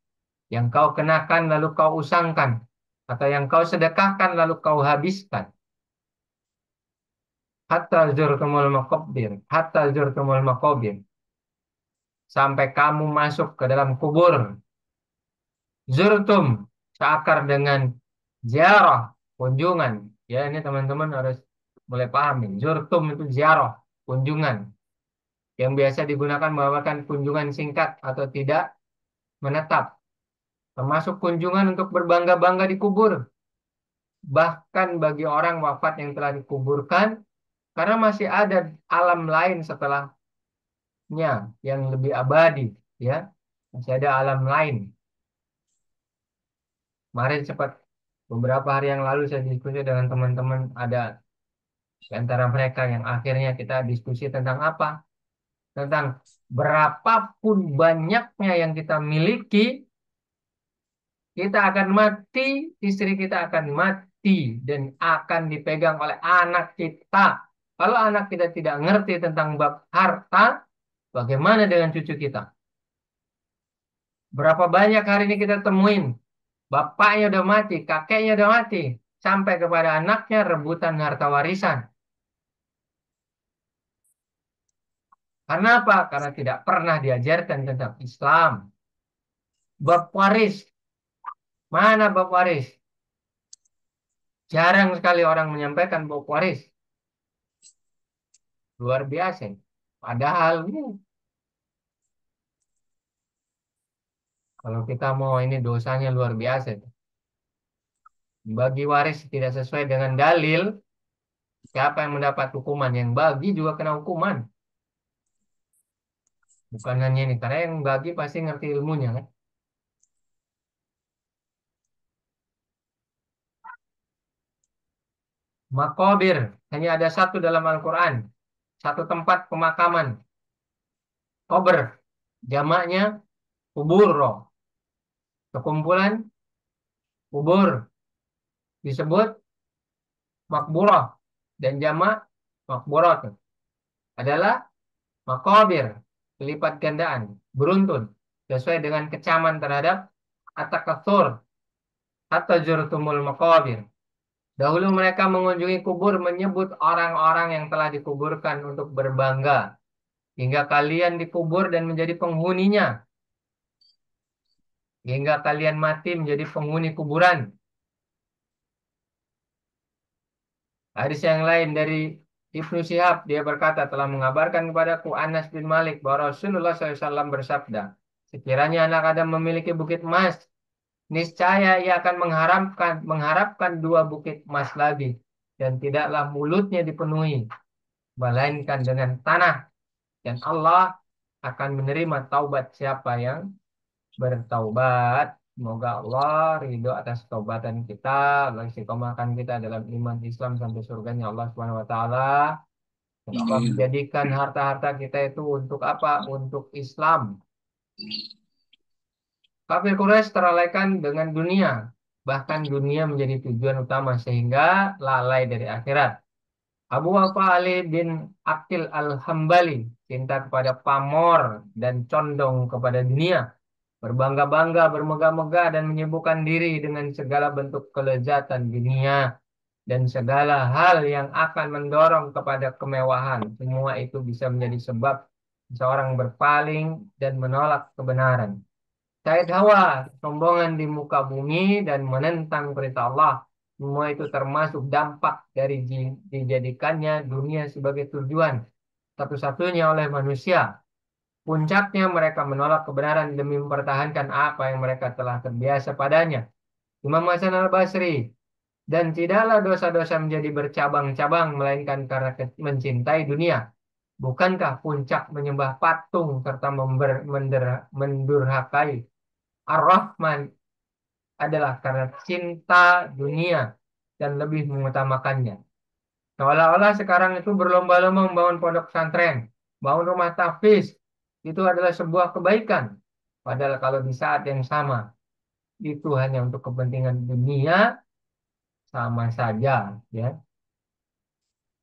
yang kau kenakan lalu kau usangkan, atau yang kau sedekahkan lalu kau habiskan. Hatta zurtumul maqabir, sampai kamu masuk ke dalam kubur. Zurtum seakar dengan ziarah, kunjungan. Ya, ini teman-teman harus mulai paham nih. Zurtum itu ziarah, kunjungan. Yang biasa digunakan melambangkan kunjungan singkat atau tidak menetap. Termasuk kunjungan untuk berbangga-bangga di kubur. Bahkan bagi orang wafat yang telah dikuburkan, karena masih ada alam lain setelahnya yang lebih abadi. Ya, masih ada alam lain. Kemarin cepat beberapa hari yang lalu saya diskusi dengan teman-teman, ada di antara mereka yang akhirnya kita diskusi tentang apa? Tentang berapapun banyaknya yang kita miliki, kita akan mati, istri kita akan mati, dan akan dipegang oleh anak kita. Kalau anak kita tidak ngerti tentang bab harta, bagaimana dengan cucu kita? Berapa banyak hari ini kita temuin, bapaknya udah mati, kakeknya udah mati, sampai kepada anaknya rebutan harta warisan. Karena apa? Karena tidak pernah diajarkan tentang Islam. Bab waris. Mana bab waris? Jarang sekali orang menyampaikan bab waris. Luar biasa. Padahal kalau kita mau ini dosanya luar biasa. Bagi waris tidak sesuai dengan dalil, siapa yang mendapat hukuman? Yang bagi juga kena hukuman. Bukan hanya ini. Karena yang bagi pasti ngerti ilmunya kan. Makobir. Hanya ada satu dalam Al-Quran. Satu tempat pemakaman. Kober. Jamaknya kubur. Sekumpulan kubur disebut makburah, dan jamak makburat adalah makobir, pelipat gandaan, beruntun sesuai dengan kecaman terhadap at-takatsur atau jurtumul makobir. Dahulu mereka mengunjungi kubur menyebut orang-orang yang telah dikuburkan untuk berbangga hingga kalian dikubur dan menjadi penghuninya, hingga kalian mati menjadi penghuni kuburan. Hadis yang lain dari Ibnu Syihab, dia berkata, telah mengabarkan kepadaku Anas bin Malik bahwa Rasulullah SAW bersabda, sekiranya anak Adam memiliki bukit emas, niscaya ia akan mengharapkan dua bukit emas lagi, dan tidaklah mulutnya dipenuhi, melainkan dengan tanah, dan Allah akan menerima taubat siapa yang bertaubat. Semoga Allah ridho atas taubatan kita, Allah istiqomahkan kita dalam iman Islam sampai surganya Allah Subhanahu wa taala. Dan Allah Amin. menjadikan harta-harta kita itu untuk apa? Untuk Islam. Kafir Quraisy teralaikan dengan dunia, bahkan dunia menjadi tujuan utama sehingga lalai dari akhirat. Abu Wafa Ali bin Aqil Al-Hambali cinta kepada pamor dan condong kepada dunia, berbangga-bangga, bermegah-megah dan menyibukkan diri dengan segala bentuk kelezatan dunia dan segala hal yang akan mendorong kepada kemewahan. Semua itu bisa menjadi sebab seorang berpaling dan menolak kebenaran. Syahid hawa, sombongan di muka bumi dan menentang perintah Allah. Semua itu termasuk dampak dari dijadikannya dunia sebagai tujuan satu-satunya oleh manusia. Puncaknya mereka menolak kebenaran demi mempertahankan apa yang mereka telah terbiasa padanya. Imam Hasan al-Basri, dan tidaklah dosa-dosa menjadi bercabang-cabang melainkan karena mencintai dunia. Bukankah puncak menyembah patung serta mendurhakai Ar-Rahman adalah karena cinta dunia dan lebih mengutamakannya. Seolah-olah sekarang itu berlomba-lomba membangun pondok pesantren, bangun rumah tahfiz, itu adalah sebuah kebaikan. Padahal kalau di saat yang sama itu hanya untuk kepentingan dunia, sama saja, ya.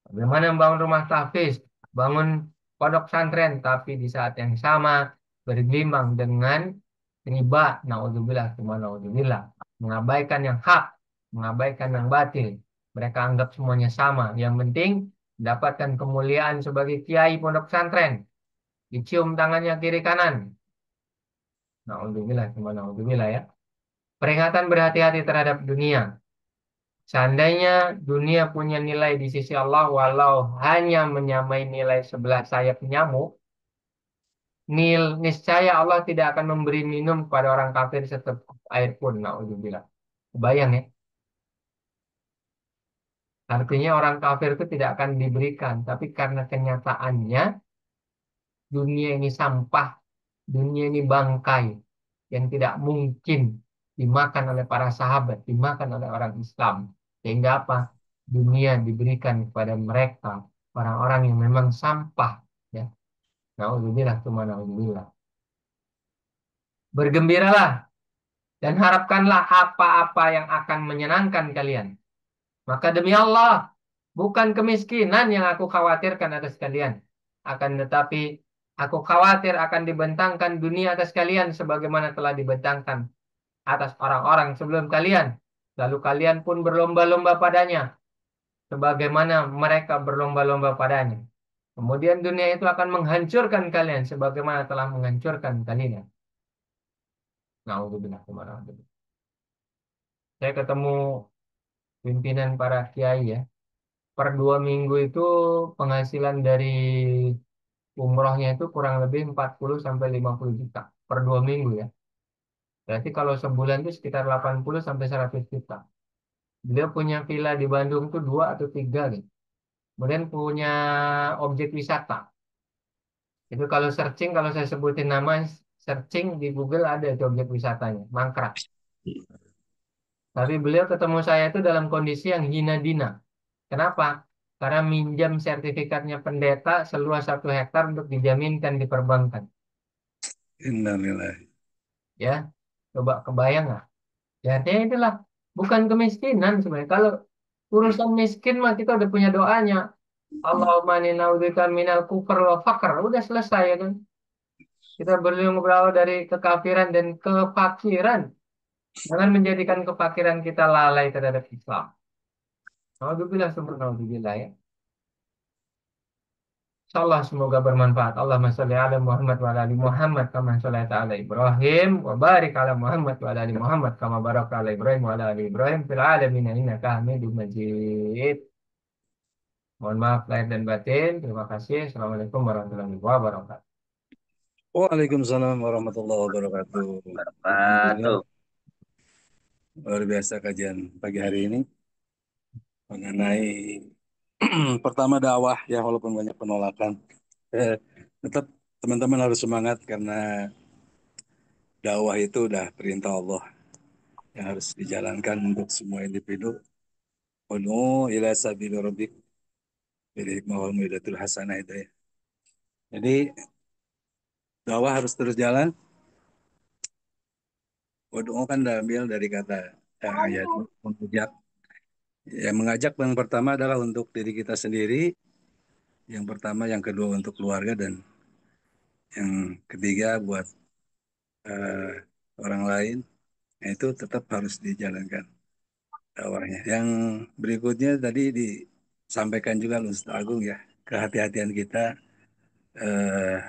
Bagaimana membangun rumah tahfiz, bangun pondok pesantren, tapi di saat yang sama bergelimang dengan riba, naudzubillah, cuma naudzubillah, mengabaikan yang hak, mengabaikan yang batil. Mereka anggap semuanya sama. Yang penting mendapatkan kemuliaan sebagai kiai pondok pesantren, dicium tangannya kiri kanan. Naudzubillah, cuma naudzubillah, ya. Peringatan berhati-hati terhadap dunia. Seandainya dunia punya nilai di sisi Allah, walau hanya menyamai nilai sebelah sayap nyamuk, niscaya Allah tidak akan memberi minum kepada orang kafir seteguk air pun. Naudzubillah. Kebayang, ya? Artinya orang kafir itu tidak akan diberikan. Tapi karena kenyataannya, dunia ini sampah, dunia ini bangkai, yang tidak mungkin dimakan oleh para sahabat, dimakan oleh orang Islam. Sehingga apa? Dunia diberikan kepada mereka, orang-orang yang memang sampah. Ya, naudzubillah, cuma naudzubillah. Bergembiralah dan harapkanlah apa-apa yang akan menyenangkan kalian. Maka demi Allah, bukan kemiskinan yang aku khawatirkan atas kalian. Akan tetapi, aku khawatir akan dibentangkan dunia atas kalian sebagaimana telah dibentangkan atas orang-orang sebelum kalian. Lalu kalian pun berlomba-lomba padanya, sebagaimana mereka berlomba-lomba padanya. Kemudian dunia itu akan menghancurkan kalian, sebagaimana telah menghancurkan kalian. Nauzubillah. Saya ketemu pimpinan para kiai, ya. Per 2 minggu itu penghasilan dari umrohnya itu kurang lebih 40 sampai 50 juta. Per 2 minggu, ya. Berarti kalau sebulan itu sekitar 80 sampai 100 juta. Beliau punya villa di Bandung tuh 2 atau 3 gitu. Kemudian punya objek wisata. Itu kalau searching, kalau saya sebutin nama, searching di Google ada itu objek wisatanya, mangkrak. Tapi beliau ketemu saya itu dalam kondisi yang hina dina. Kenapa? Karena minjam sertifikatnya pendeta seluas 1 hektar untuk dijaminkan di perbankan. Innalillahi. Ya, coba kebayang nggak? Ya, artinya itulah bukan kemiskinan sebenarnya. Kalau urusan miskin mah kita udah punya doanya. Allahumma inni na'udzubika minal kufr wa faqr. Udah selesai, ya kan? Kita berlindung berawal dari kekafiran dan kefakiran. Jangan menjadikan kefakiran kita lalai terhadap Islam. Alhamdulillah, subhanallah, ya. Insyaallah semoga bermanfaat. Allahumma sholli ala Muhammad wa ala ali Muhammad kama sholaita ala Ibrahim wa barik ala Muhammad wa ala ali Muhammad kama barakta ala Ibrahim wa ala ali Ibrahim fil alamin innaka Hamidum Majid. Mohon maaf lahir dan batin. Terima kasih. Assalamualaikum warahmatullahi wabarakatuh. Waalaikumsalam warahmatullahi wabarakatuh. Alhamdulillah, Wabarakatuh. luar biasa kajian pagi hari ini mengenai pertama dakwah ya, walaupun banyak penolakan. Tetap teman-teman harus semangat karena dakwah itu udah perintah Allah yang harus dijalankan untuk semua individu. Ud'u ila sabili rabbik bil hikmah wal mau'izatil hasanah itu ya. Jadi dakwah harus terus jalan. Ud'u kan diambil dari kata ayat mengajak. Yang mengajak yang pertama adalah untuk diri kita sendiri, yang pertama, yang kedua untuk keluarga, dan yang ketiga buat eh, orang lain. Nah, itu tetap harus dijalankan dakwahnya. Yang berikutnya tadi disampaikan juga oleh Ustaz Agung ya, kehati-hatian kita eh,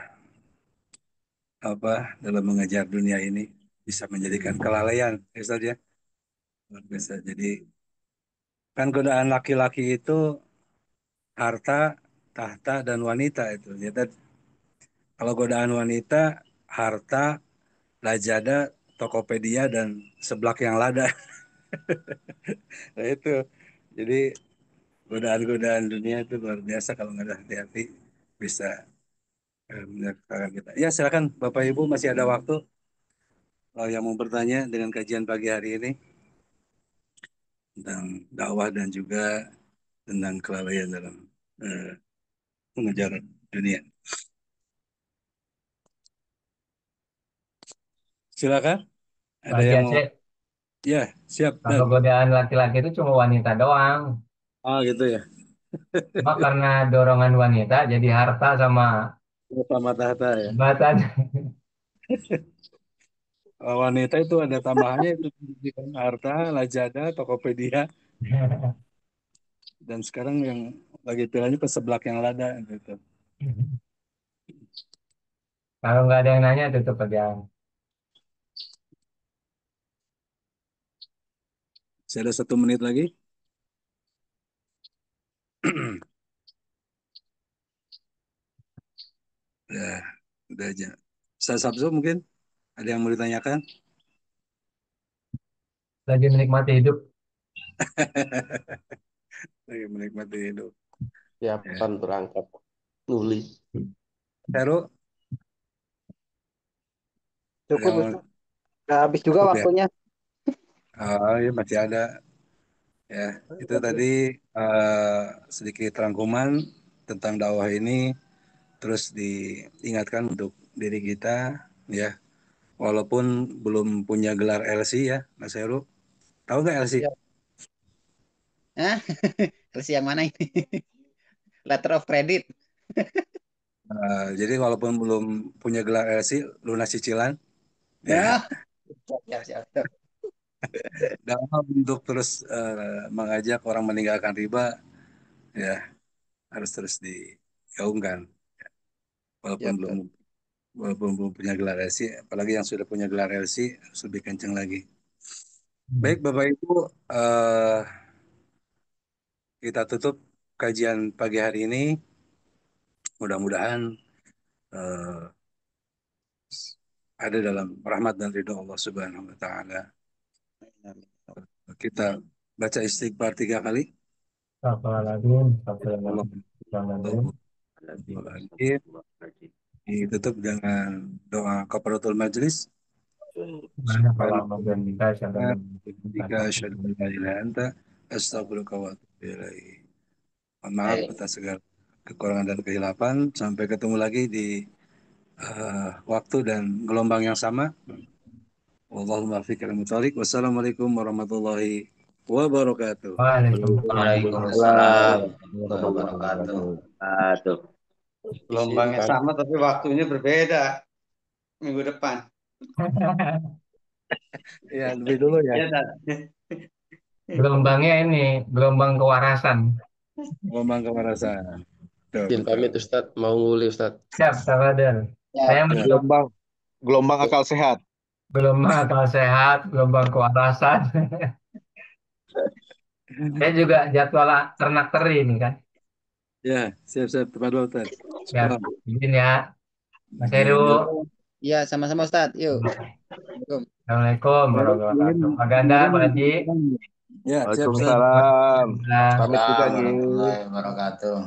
apa dalam mengejar dunia ini bisa menjadikan kelalaian, ya Ustaz ya. Luar biasa. Jadi kan godaan laki-laki itu harta, tahta, dan wanita itu. Jadi kalau godaan wanita, harta, Lazada, Tokopedia, dan seblak yang lada. Nah itu. Jadi godaan-godaan dunia itu luar biasa, kalau nggak ada hati-hati bisa menyertakan kita. Ya silakan Bapak Ibu, masih ada waktu kalau yang mau bertanya dengan kajian pagi hari ini tentang dakwah dan juga tentang kelalaian dalam eh, mengejar dunia. Silakan. Ada Bagi yang mau? Aceh, Ya, siap. kalau Dan. godaan laki-laki itu cuma wanita doang. Oh gitu ya. Cuma karena dorongan wanita jadi harta sama Sama tahta ya. jabatan. Wanita itu ada tambahannya itu harta, Lazada, Tokopedia, dan sekarang yang lagi pilihannya peseblak yang lada gitu. Kalau nggak ada yang nanya tutup aja. Saya ada 1 menit lagi. Ya, udah aja. Saya Sabzo mungkin ada yang mau ditanyakan? Lagi menikmati hidup. Lagi menikmati hidup. Ya. Siapan berangkat nulis. Heru, ada Cukup, yang mau Ustaz. Nah, habis juga cukup ya? waktunya. Oh, ya masih ada. Ya, itu tadi eh, sedikit rangkuman tentang dakwah ini, terus diingatkan untuk diri kita, ya, walaupun belum punya gelar LC ya, Mas Heru. Tahu nggak LC? Ya. Hah? Terus yang mana ini? Letter of credit. Jadi walaupun belum punya gelar LC, lunas cicilan, ya, Ya, siap, siap, siap. dakwah untuk terus mengajak orang meninggalkan riba, ya, harus terus digaungkan, walaupun Ya, belum betul. walaupun belum punya gelar LC, apalagi yang sudah punya gelar LC harus lebih kencang lagi. Baik, Bapak Ibu, eh, kita tutup kajian pagi hari ini. Mudah-mudahan eh, ada dalam rahmat dan ridho Allah Subhanahu wa taala. Kita baca istighfar 3 kali. Astagfirullahaladzim, Allah astagfirullahaladzim. ditutup dengan doa kafaratul majlis. Mana kalau Subhanallah, Ramadan kita siapa yang jika asyhadu an la ilaha illa anta astaghfiruka wa atubu ilaik. Mohon maaf Baik. atas segala kekurangan dan kehilapan. Sampai ketemu lagi di waktu dan gelombang yang sama. Wallahumma fiqh al-mutalik. Wassalamualaikum warahmatullahi wabarakatuh. Waalaikumsalam. Waalaikumsalam Salam. warahmatullahi wabarakatuh. Aduh, gelombangnya Izinkan. sama tapi waktunya berbeda minggu depan. Ya, lebih dulu ya. Ya, Tat. Gelombangnya ini, gelombang kewarasan. Gelombang kemarasan. Betul, Izin betul. pamit Ustadz, mau nguli Ustadz. Siap, Tafadan. Ya, Saya Ya. masuk Gelombang akal sehat. gelombang akal sehat, gelombang kewarasan. Saya juga jadwal ternak teri ini kan. Ya, siap-siap tepat Ustaz. Siap, Salam. izin ya. Mas Heru. Ini- ya, sama-sama Ustaz. Yuk. Assalamualaikum warahmatullahi wabarakatuh. Pak Ganda, Pak Haji. Ya, siap-siap. Waalaikumsalam. Alhamdulillah. Pamit juga, Ji. Warahmatullahi wabarakatuh.